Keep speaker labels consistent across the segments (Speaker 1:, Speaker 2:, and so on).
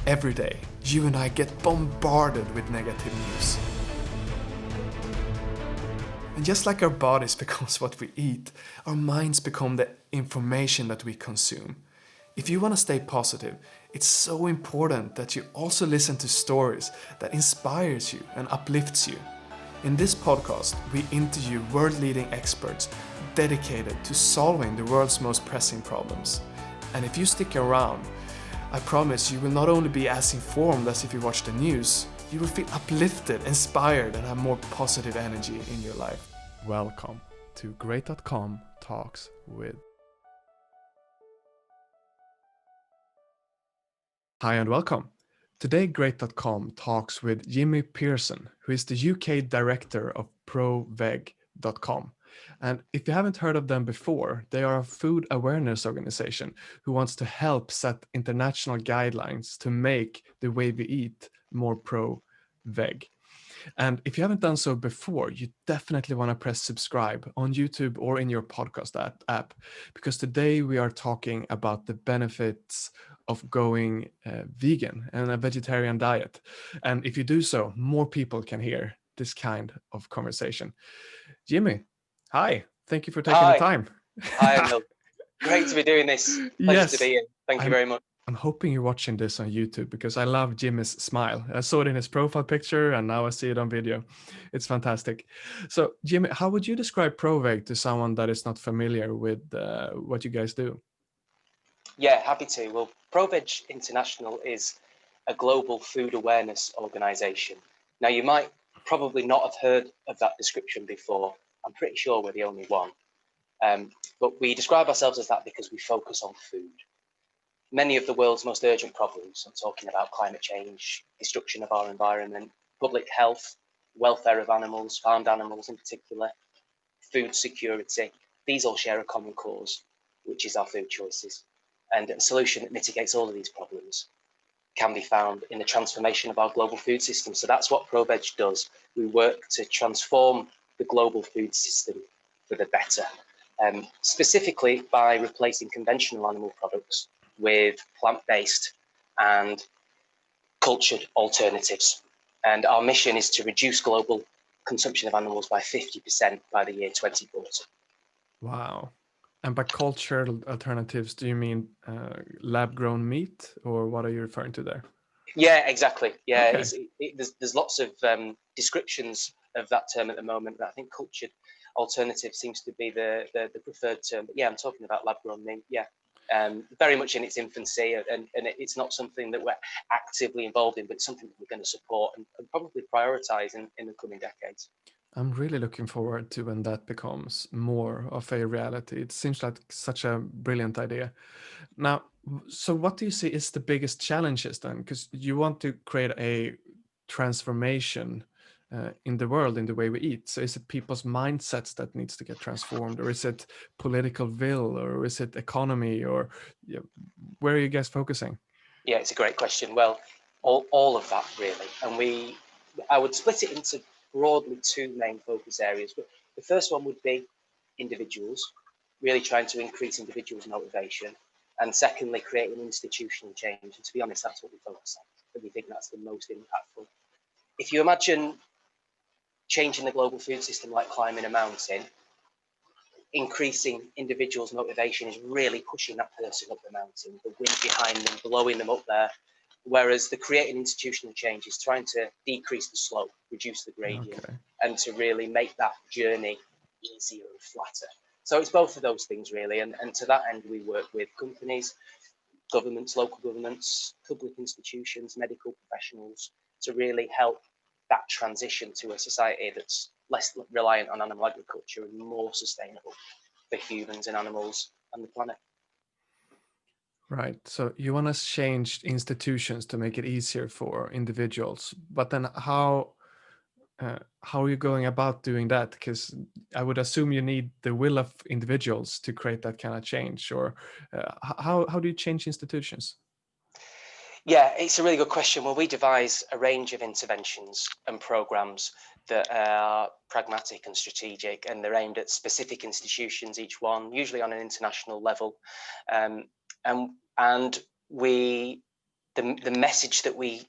Speaker 1: Every day, you and I get bombarded with negative news. And just like our bodies becomes what we eat, our minds become the information that we consume. If you want to stay positive, it's so important that you also listen to stories that inspires you and uplifts you. In this podcast, we interview world-leading experts dedicated to solving the world's most pressing problems. And if you stick around, I promise you will not only be as informed as if you watch the news, you will feel uplifted, inspired, and have more positive energy in your life. Welcome to Great.com Talks with. Hi and welcome. Today, Great.com talks with Jimmy Pearson, who is the UK director of ProVeg.com. And if you haven't heard of them before, they are a food awareness organization who wants to help set international guidelines to make the way we eat more pro-veg. And if you haven't done so before, you definitely want to press subscribe on YouTube or in your podcast app, because today we are talking about the benefits of going vegan and a vegetarian diet. And if you do so, more people can hear this kind of conversation. Jimmy, hi. Thank you for taking the time.
Speaker 2: Hi, Emil. Great to be doing this. Pleasure to be here. Thank you very much.
Speaker 1: I'm hoping you're watching this on YouTube because I love Jimmy's smile. I saw it in his profile picture and now I see it on video. It's fantastic. So, Jimmy, how would you describe ProVeg to someone that is not familiar with what you guys do?
Speaker 2: Yeah, happy to. Well, ProVeg International is a global food awareness organization. Now, you might probably not have heard of that description before. I'm pretty sure we're the only one. But we describe ourselves as that because we focus on food. Many of the world's most urgent problems, I'm talking about climate change, destruction of our environment, public health, welfare of animals, farmed animals in particular, food security, these all share a common cause, which is our food choices. And a solution that mitigates all of these problems can be found in the transformation of our global food system. So that's what ProVeg does. We work to transform the global food system for the better, specifically by replacing conventional animal products with plant-based and cultured alternatives. And our mission is to reduce global consumption of animals by 50% by the year 2040.
Speaker 1: Wow. And by cultural alternatives, do you mean lab-grown meat, or what are you referring to there?
Speaker 2: Yeah, exactly. Yeah,
Speaker 1: Okay.
Speaker 2: There's lots of descriptions of that term at the moment, but I think cultured alternative seems to be the preferred term. But yeah, I'm talking about lab-grown meat. Yeah. Very much in its infancy, and it's not something that we're actively involved in, but it's something that we're going to support and probably prioritize in the coming decades.
Speaker 1: I'm really looking forward to when that becomes more of a reality. It seems like such a brilliant idea. Now, so what do you see is the biggest challenges then? Because you want to create a transformation in the world, in the way we eat. So is it people's mindsets that needs to get transformed, or is it political will, or is it economy, or where are you guys focusing?
Speaker 2: Yeah, it's a great question. Well, all of that really, and I would split it into broadly two main focus areas. But the first one would be individuals, really trying to increase individuals' motivation, and secondly, creating institutional change. And to be honest, that's what we focus on. And we think that's the most impactful. If you imagine changing the global food system like climbing a mountain, increasing individuals' motivation is really pushing that person up the mountain, the wind behind them, blowing them up there. Whereas the creating institutional change is trying to decrease the slope, reduce the gradient, and to really make that journey easier and flatter. So it's both of those things really. And to that end, we work with companies, governments, local governments, public institutions, medical professionals to really help that transition to a society that's less reliant on animal agriculture and more sustainable for humans and animals and the planet.
Speaker 1: Right. So you want to change institutions to make it easier for individuals, but then how are you going about doing that? Because I would assume you need the will of individuals to create that kind of change, or how do you change institutions?
Speaker 2: Yeah, it's a really good question. Well, we devise a range of interventions and programs that are pragmatic and strategic, and they're aimed at specific institutions, each one, usually on an international level. And we the message that we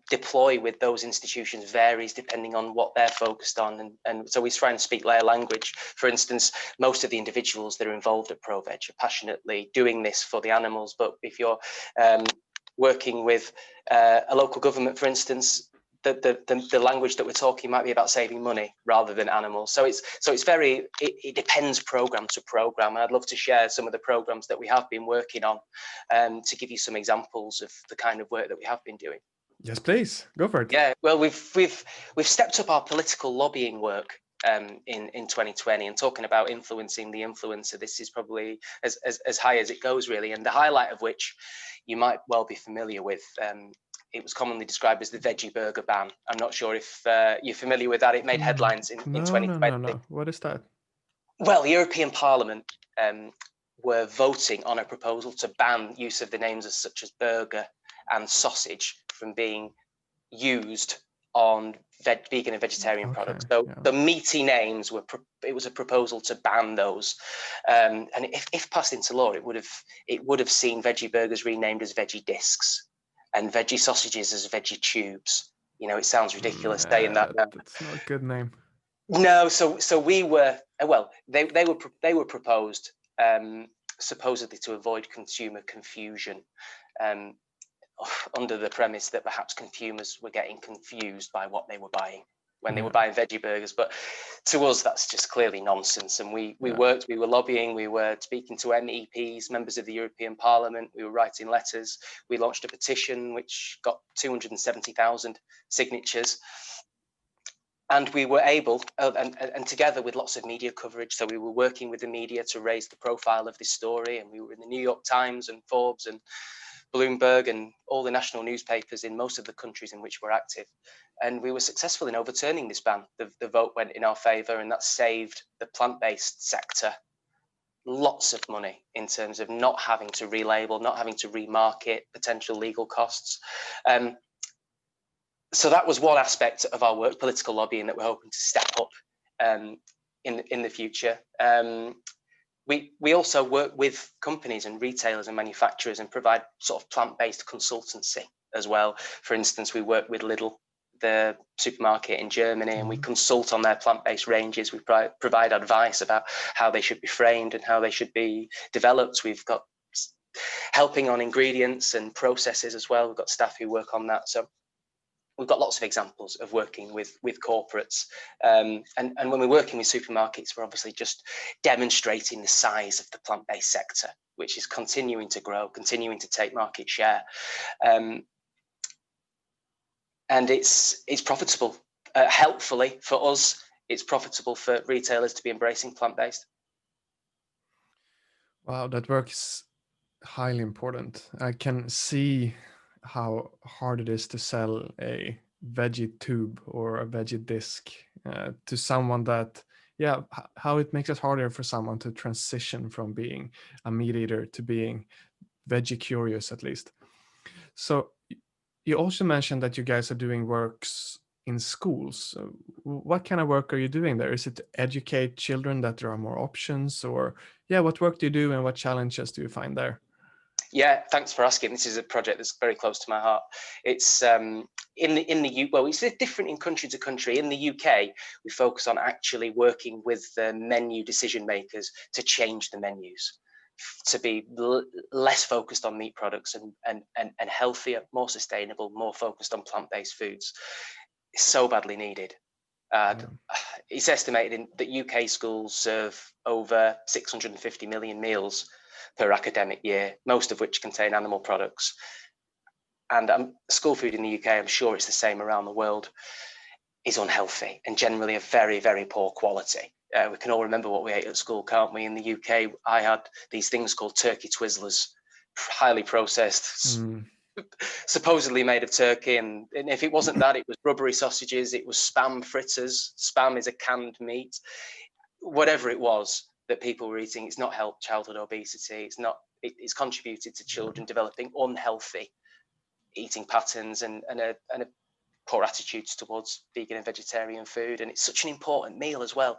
Speaker 2: deploy with those institutions varies depending on what they're focused on, and so we try and speak their language. For instance, most of the individuals that are involved at ProVeg are passionately doing this for the animals, but if you're working with a local government, for instance, the language that we're talking might be about saving money rather than animals. So it's very, it depends program to program. And I'd love to share some of the programs that we have been working on to give you some examples of the kind of work that we have been doing.
Speaker 1: Yes, please go for it.
Speaker 2: Yeah, well, we've stepped up our political lobbying work in 2020, and talking about influencing the influencer. This is probably as high as it goes, really, and the highlight of which you might well be familiar with. It was commonly described as the veggie burger ban. I'm not sure if you're familiar with that. It made headlines in 2020.
Speaker 1: No. What is that?
Speaker 2: Well, the European Parliament were voting on a proposal to ban use of the names such as burger and sausage from being used on vegan and vegetarian products. So the meaty names were, it was a proposal to ban those. And if passed into law, it would have seen veggie burgers renamed as veggie discs and veggie sausages as veggie tubes. You know, it sounds ridiculous saying that.
Speaker 1: That's not a good name.
Speaker 2: No, so we were, well, they were proposed supposedly to avoid consumer confusion, under the premise that perhaps consumers were getting confused by what they were buying when they were buying veggie burgers. But to us, that's just clearly nonsense. And we were lobbying, we were speaking to MEPs, members of the European Parliament, we were writing letters, we launched a petition which got 270,000 signatures. And we were able, and together with lots of media coverage, so we were working with the media to raise the profile of this story, and we were in the New York Times and Forbes and Bloomberg and all the national newspapers in most of the countries in which we're active. And we were successful in overturning this ban. The vote went in our favour, and that saved the plant-based sector lots of money in terms of not having to relabel, not having to remarket, potential legal costs. So that was one aspect of our work, political lobbying, that we're hoping to step up in the future. We also work with companies and retailers and manufacturers and provide sort of plant-based consultancy as well. For instance, we work with Lidl, the supermarket in Germany, and we consult on their plant-based ranges. We provide advice about how they should be framed and how they should be developed. We've got helping on ingredients and processes as well. We've got staff who work on that. So we've got lots of examples of working with corporates. And when we're working with supermarkets, we're obviously just demonstrating the size of the plant-based sector, which is continuing to grow, continuing to take market share. And it's profitable. Helpfully for us, it's profitable for retailers to be embracing plant-based.
Speaker 1: Wow, that work is highly important. I can see how hard it is to sell a veggie tube or a veggie disc to someone that, how it makes it harder for someone to transition from being a meat eater to being veggie curious, at least. So you also mentioned that you guys are doing works in schools. So what kind of work are you doing there? Is it to educate children that there are more options, or what work do you do and what challenges do you find there?
Speaker 2: Yeah, thanks for asking. This is a project that's very close to my heart. It's it's different in country to country. In the UK, we focus on actually working with the menu decision makers to change the menus to be less focused on meat products and healthier, more sustainable, more focused on plant-based foods. It's so badly needed. It's estimated that UK schools serve over 650 million meals per academic year, most of which contain animal products. And school food in the UK, I'm sure it's the same around the world, is unhealthy and generally of very, very poor quality. We can all remember what we ate at school, can't we? In the UK, I had these things called turkey Twizzlers, highly processed, supposedly made of turkey. And if it wasn't that, it was rubbery sausages, it was Spam fritters. Spam is a canned meat. Whatever it was that people were eating, it's not helped childhood obesity. It's contributed to children developing unhealthy eating patterns and a poor attitudes towards vegan and vegetarian food. And it's such an important meal as well,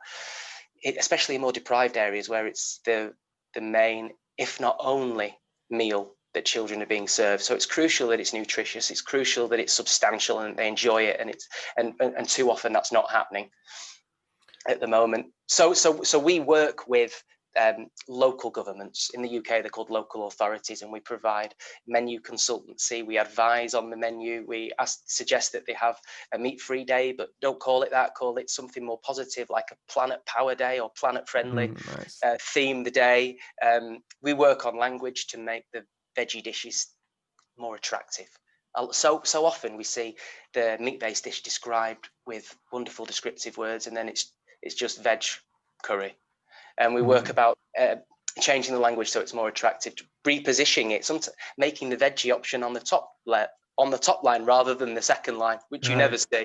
Speaker 2: especially in more deprived areas where it's the main, if not only, meal that children are being served. So it's crucial that it's nutritious. It's crucial that it's substantial and they enjoy it. And too often that's not happening at the moment. So we work with local governments. In the UK, they're called local authorities, and we provide menu consultancy. We advise on the menu. We suggest that they have a meat-free day, but don't call it that. Call it something more positive, like a Planet Power Day or Planet Friendly.
Speaker 1: Nice.
Speaker 2: Theme the day. We work on language to make the veggie dishes more attractive. So often we see the meat-based dish described with wonderful descriptive words, and then it's just veg curry. And we work about changing the language so it's more attractive, repositioning it, making the veggie option on the top line rather than the second line, which you never see.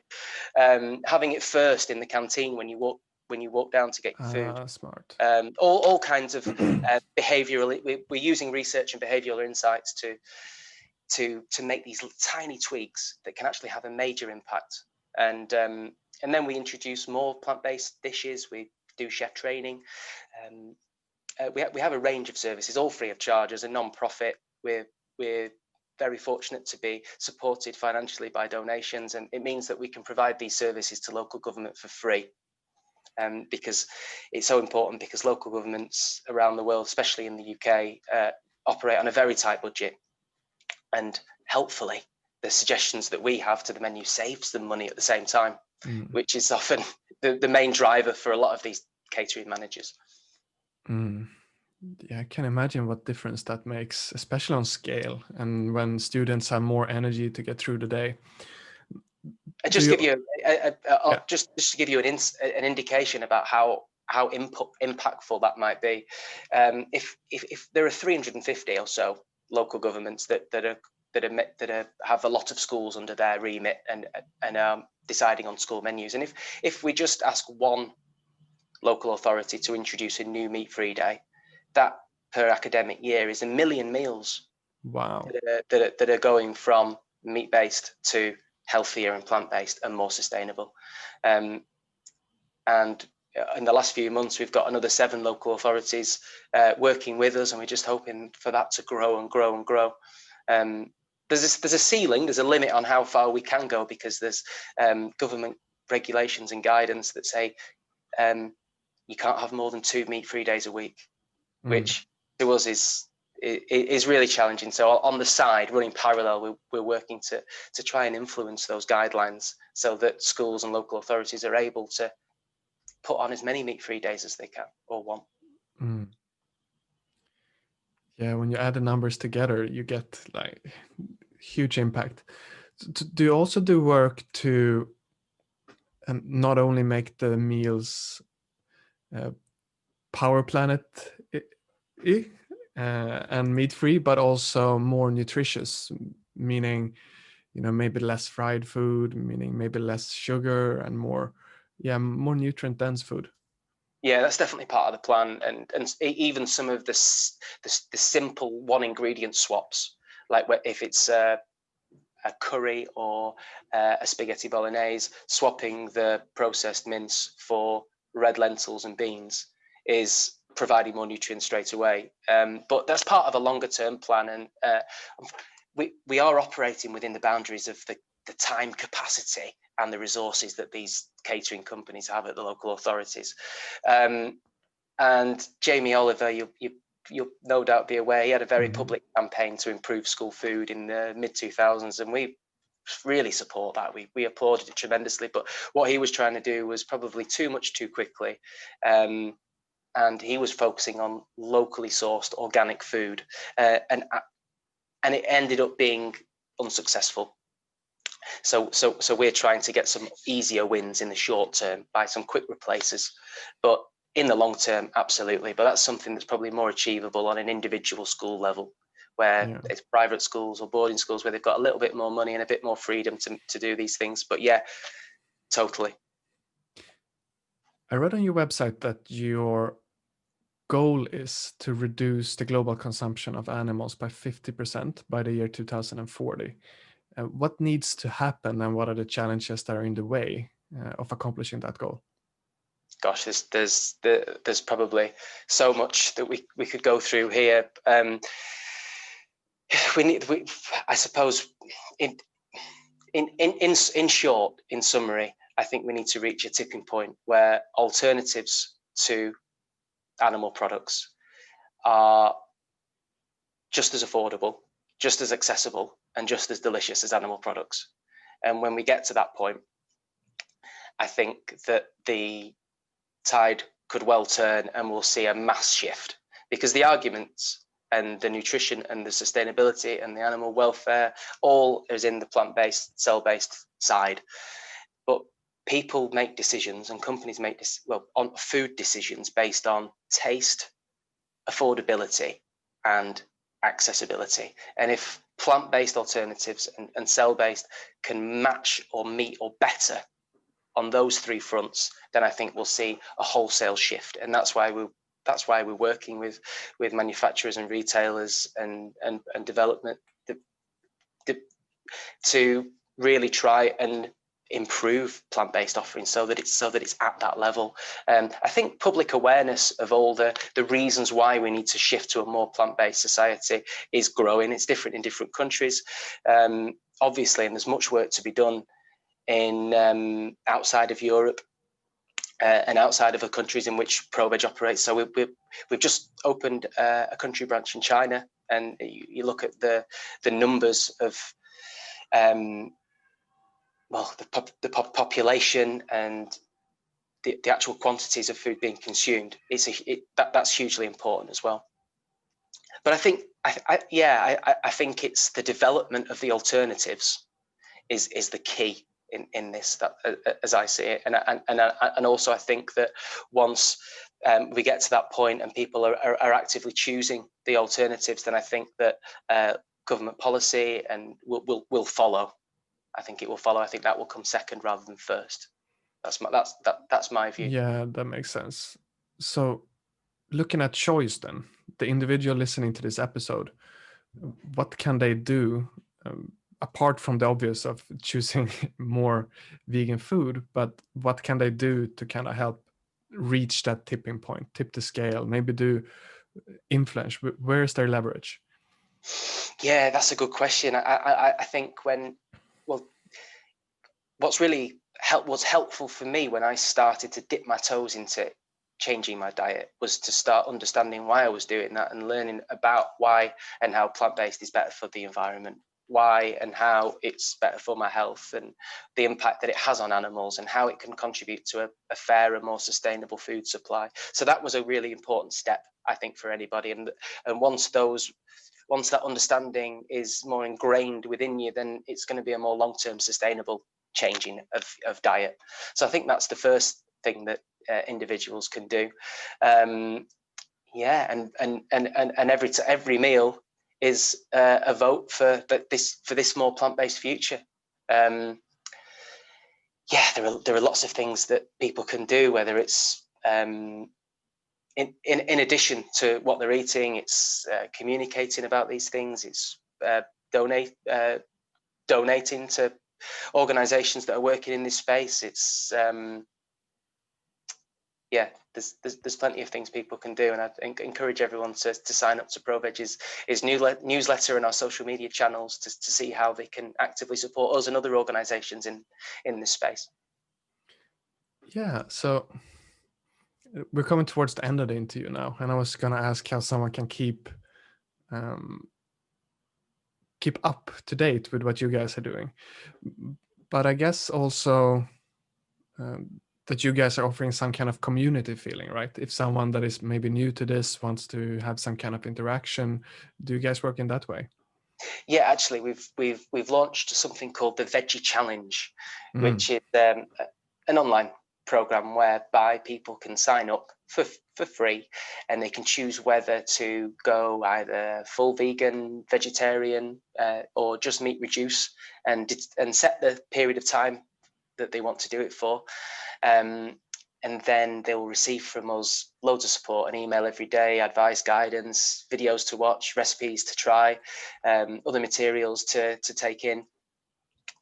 Speaker 2: Having it first in the canteen when you walk down to get your food.
Speaker 1: Smart.
Speaker 2: All kinds of behavioural. We're using research and behavioural insights to make these tiny tweaks that can actually have a major impact. And then we introduce more plant-based dishes. We do chef training. We have a range of services, all free of charge. As a non-profit, we're very fortunate to be supported financially by donations, and it means that we can provide these services to local government for free. Because it's so important, because local governments around the world, especially in the UK, operate on a very tight budget, and helpfully the suggestions that we have to the menu saves them money at the same time, which is often the main driver for a lot of these catering managers.
Speaker 1: Yeah, I can imagine what difference that makes, especially on scale and when students have more energy to get through the day.
Speaker 2: Just to give you an indication about how impactful that might be. If there are 350 or so local governments that have a lot of schools under their remit and deciding on school menus, and if we just ask one local authority to introduce a new meat-free day, that per academic year is 1 million meals.
Speaker 1: Wow.
Speaker 2: That are going from meat-based to healthier and plant-based and more sustainable. And in the last few months, we've got another 7 local authorities working with us, and we're just hoping for that to grow and grow and grow. There's a ceiling, there's a limit on how far we can go, because there's government regulations and guidance that say you can't have more than 2 meat-free days a week, which to us is really challenging. So on the side, running parallel, we're working to try and influence those guidelines so that schools and local authorities are able to put on as many meat-free days as they can or want.
Speaker 1: Yeah, when you add the numbers together, you get like huge impact. Do you also do work to not only make the meals Power Planet and meat-free, but also more nutritious, meaning, maybe less fried food, meaning maybe less sugar and more nutrient-dense food?
Speaker 2: Yeah, that's definitely part of the plan, and even some of the simple one ingredient swaps, like if it's a curry or a spaghetti bolognese, swapping the processed mince for red lentils and beans is providing more nutrients straight away. But that's part of a longer term plan, and we are operating within the boundaries of the time capacity and the resources that these catering companies have at the local authorities. And Jamie Oliver, you'll no doubt be aware, he had a very public campaign to improve school food in the mid-2000s, and we really support that. We applauded it tremendously, but what he was trying to do was probably too much too quickly. And he was focusing on locally sourced organic food, and it ended up being unsuccessful. So we're trying to get some easier wins in the short term by some quick replaces, but in the long term, absolutely. But that's something that's probably more achievable on an individual school level, where it's private schools or boarding schools where they've got a little bit more money and a bit more freedom to do these things. But yeah, totally.
Speaker 1: I read on your website that your goal is to reduce the global consumption of animals by 50% by the year 2040. What needs to happen, and what are the challenges that are in the way of accomplishing that goal?
Speaker 2: Gosh, there's probably so much that we could go through here. I suppose, in short, in summary, I think we need to reach a tipping point where alternatives to animal products are just as affordable, just as accessible, and just as delicious as animal products. And when we get to that point, I think that the tide could well turn and we'll see a mass shift, because the arguments and the nutrition and the sustainability and the animal welfare all is in the plant-based, cell-based side. But people make decisions and companies make on food decisions based on taste, affordability, and accessibility. And if plant-based alternatives and cell-based can match or meet or better on those three fronts, then I think we'll see a wholesale shift. And that's why we're working with manufacturers and retailers and development to really try and improve plant-based offerings so that it's at that level. I think public awareness of all the reasons why we need to shift to a more plant-based society is growing. It's different in different countries, obviously, and there's much work to be done in outside of Europe and outside of the countries in which ProVeg operates. So we've just opened a country branch in China, and you look at the numbers of the population and the actual quantities of food being consumed. That's hugely important as well. But I think I think it's the development of the alternatives is the key in this, as I see it, and also I think that once we get to that point and people are actively choosing the alternatives, then I think that government policy and will follow. I think it will follow. I think that will come second rather than first. That's my view.
Speaker 1: Yeah, that makes sense. So, looking at choice, then the individual listening to this episode, what can they do apart from the obvious of choosing more vegan food? But what can they do to kind of help reach that tipping point, tip the scale, maybe do influence? Where is their leverage?
Speaker 2: Yeah, that's a good question. I think what's helpful for me when I started to dip my toes into changing my diet was to start understanding why I was doing that and learning about why and how plant-based is better for the environment, why and how it's better for my health, and the impact that it has on animals, and how it can contribute to a fairer, more sustainable food supply. So that was a really important step, I think, for anybody. And once that understanding is more ingrained within you, then it's going to be a more long-term sustainable changing of diet. So I think that's the first thing that individuals can do. And every meal is a vote for this more plant-based future. There are lots of things that people can do, whether it's in addition to what they're eating, it's communicating about these things, it's donating to organizations that are working in this space. It's there's plenty of things people can do, and I encourage everyone to sign up to ProVeg's newsletter and our social media channels to see how they can actively support us and other organizations in this space.
Speaker 1: Yeah, so we're coming towards the end of the interview now, and I was going to ask how someone can keep up to date with what you guys are doing. But I guess also that you guys are offering some kind of community feeling, right? If someone that is maybe new to this wants to have some kind of interaction, do you guys work in that way?
Speaker 2: Yeah, actually, we've launched something called the Veggie Challenge, which is an online program whereby people can sign up for free, and they can choose whether to go either full vegan, vegetarian, or just meat reduce, and set the period of time that they want to do it for. And then they will receive from us loads of support, an email every day, advice, guidance, videos to watch, recipes to try, other materials to take in.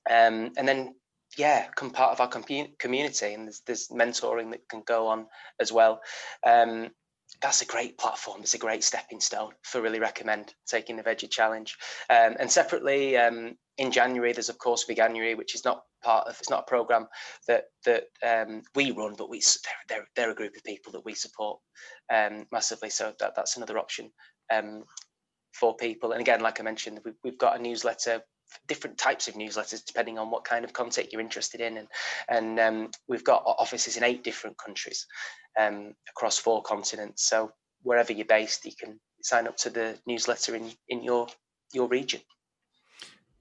Speaker 2: And then, become part of our community. And there's mentoring that can go on as well. that's a great platform. It's a great stepping stone. I really recommend taking the Veggie Challenge. And separately, in January, there's of course Veganuary, which is not part of. It's not a program that we run, but they're a group of people that we support massively. So that's another option for people. And again, like I mentioned, we've got a newsletter, different types of newsletters depending on what kind of content you're interested in, and we've got offices in 8 different countries across 4 continents. So wherever you're based, you can sign up to the newsletter in your region.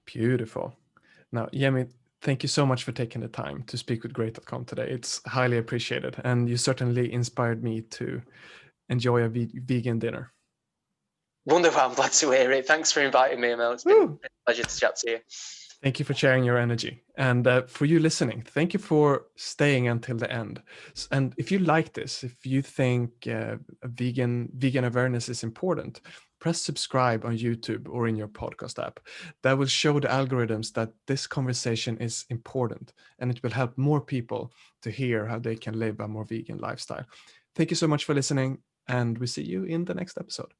Speaker 1: Beautiful. Now, Yemi, thank you so much for taking the time to speak with Great.com today. It's highly appreciated, and you certainly inspired me to enjoy a vegan dinner.
Speaker 2: Wonderful. I'm glad to hear it. Thanks for inviting me, Emil. It's been a pleasure to chat to you.
Speaker 1: Thank you for sharing your energy. And for you listening, thank you for staying until the end. And if you like this, if you think vegan awareness is important, press subscribe on YouTube or in your podcast app. That will show the algorithms that this conversation is important, and it will help more people to hear how they can live a more vegan lifestyle. Thank you so much for listening, and we see you in the next episode.